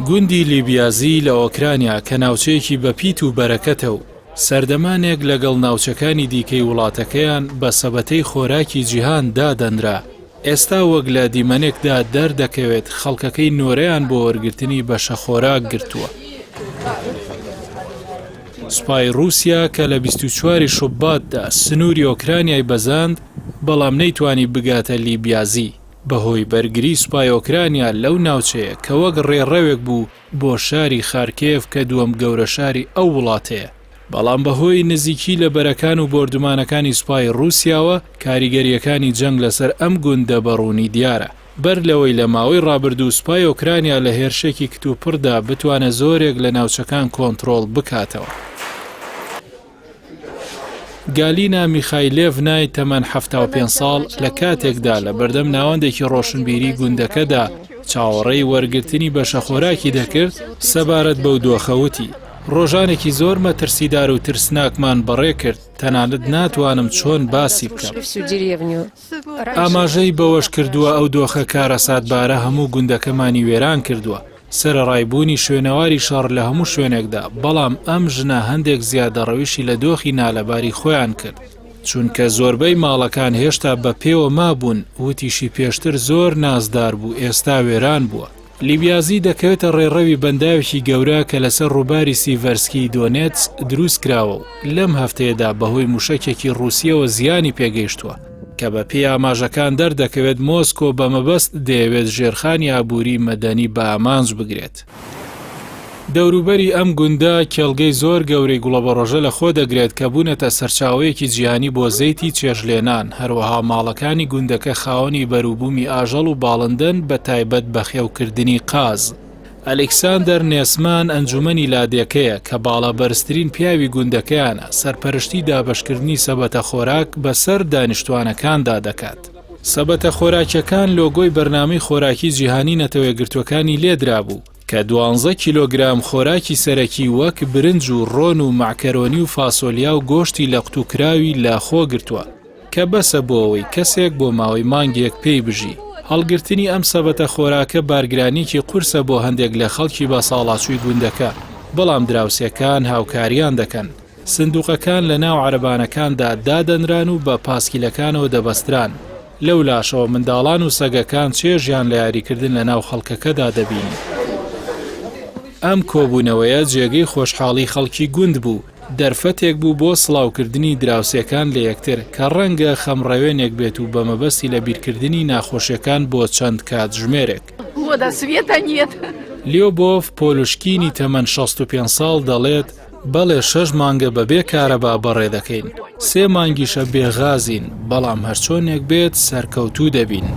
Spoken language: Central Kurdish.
گوندی لیبیازی لە ئۆکرانیا کە ناوچەیەکی بەپیت و بەرەکەتە و سەردەمانێک لەگەڵ ناوچەکانی دیکەی وڵاتەکەیان بە سەبەتەی خۆراکی جیهان دادەنرا. ئێستا وەک لە دیمەنێکدا دەردەکەوێت خەڵکەکەی نۆرەیان بۆ وەرگرتنی بەشە خۆراک گرتووە. سوپای رووسیا کە لە 24 شوباتدا سنووری ئۆکرانیای بەزاند بەڵام نەیتوانی بگاتە لیبیازی بەهۆی بەرگری سوپای ئۆکرانیا لەو ناوچەیە کە وەک ڕێڕەوێک بوو بۆ شاری خارکێف کە دووەم گەورە شاری ئەو وڵاتەیە. بەڵام بەهۆی نزیکی لە بەرەکان و بۆردومانەکانی سوپای رووسیاوە کاریگەریەکانی جەنگ لەسەر ئەم گوندە بەڕوونی دیارە. بەر لەوەی لە ماوەی ڕابردوو سوپای ئۆکرانیا لە هێرشێکی کتوپڕدا بتوانە زۆرێک لە ناوچەکان کۆنتڕۆڵ بکاتەوە. گالینا میخایلێڤنای تەمەن 75 ساڵ لە کاتێکدا لە بەردەم ناوەندێکی ڕۆشنبیری گوندەکەدا چاوەڕێی وەرگرتنی بەشە خۆراکی دەکرد سەبارەت بەو دۆخەوتی ڕۆژانێکی زۆر مەترسیدار و ترسناکمان بەڕێ کرد تەنانەت ناتوانم چۆن باسی بکەم. ئاماژەی بەوەش کردووە ئەو دۆخە کارەساتبارە هەموو گوندەکەمانی وێران کردووە. سەرڕایبوونی شوێنەواری شەڕ لە هەموو شوێنێکدا بەڵام ئەم ژنە هەندێک زیادەڕەویشی لە دۆخی نالەباری خۆیان کرد. چونکە زۆربەی ماڵەکان هێشتا بە پێوە مابوون وتیشی پێشتر زۆر نازدار بوو ئێستا وێران بووە. لیبیازی دەکەوێتە ڕێڕەوی بەنداوێکی گەورە کە لەسەر ڕووباری سیڤەرسکی دۆنێتس دروست کراوە و لەم هەفتەیەدا بەهۆی موشەکێکی رووسیەوە زیانی پێگەیشتووە کە بە پێی ئاماژەکان دەردەکەوێت مۆسکۆ بە مەبەست دەیەوێت ژێرخانی ئابووری مەدەنی بە ئامانج بگرێت. دەوروبەری ئەم گوندە کێڵگەی زۆر گەورەی گوڵەبەڕۆژە لە خۆ دەگرێت کە بوونەتە سەرچاوەیەکی جیهانی بۆ زەیتی چێژلێنان هەروەها ماڵەکانی گوندەکە خاوەنی بەرووبوومی ئاژەڵ و باڵندەن بە تایبەت بە خێوکردنی قاز. ئەلێکساندەر نێسمان ئەنجومەنی لادێکەیە کە باڵابەرزترین پیاوی گوندەکەیانە سەرپەرشتی دابەشکردنی سەبەتە خۆراک بەسەر دانیشتوانەکاندا دەکات. سەبەتە خۆراکیەکان لۆگۆی بەرنامەی خۆراکی جیهانی نەتەوەیەگرتوەکانی لێدرا بوو کە 12 کیلۆگرام خۆراکی سەرەکی وەک برنج و ڕۆن و ماکەرۆنی و فاسۆلیا و گۆشتی لە قوتوکراوی لاخۆ گرتووە کە بەسە بۆ ئەوەی کەسێک بۆ ماوەی مانگێک پێی بژی. هەڵگرتنی ئەم سەبەتە خۆراکە بارگرانێکی قورسە بۆ هەندێک لە خەڵکی بە ساڵاچووی گوندەکە بەڵام دراوسەکان هاوکاریان دەکەن. سندوقەکان لە ناو عەرەبانەکاندا دادەنران و بە پاسکیلەکانەوە دەبەستران. لەو لاشەوە منداڵان و سەگەکان چێژیان لە یاریکردن لە ناو خەڵکەکەدا دەبینی. ئەم کۆبوونەوەیە جێگەی خۆشحاڵی خەڵکی گوند بوو دەرفەتێک بوو بۆ سڵاوکردنی دراوسەکان لە یەکتر کە ڕەنگە خەمڕەوێنێک بێت و بە مەبەستی لە بیرکردنی ناخۆشیەکان بۆ چەند کات ژمێرێک. لیۆبۆف پۆلوشکینی تەمەن 65 ساڵ دەڵێت بەڵێ 6 مانگە بەبێ کارەبا بەڕێ دەکەین 3 مانگیشە بێغازین بەڵام هەرچۆنێک بێت سەرکەوتوو دەبین.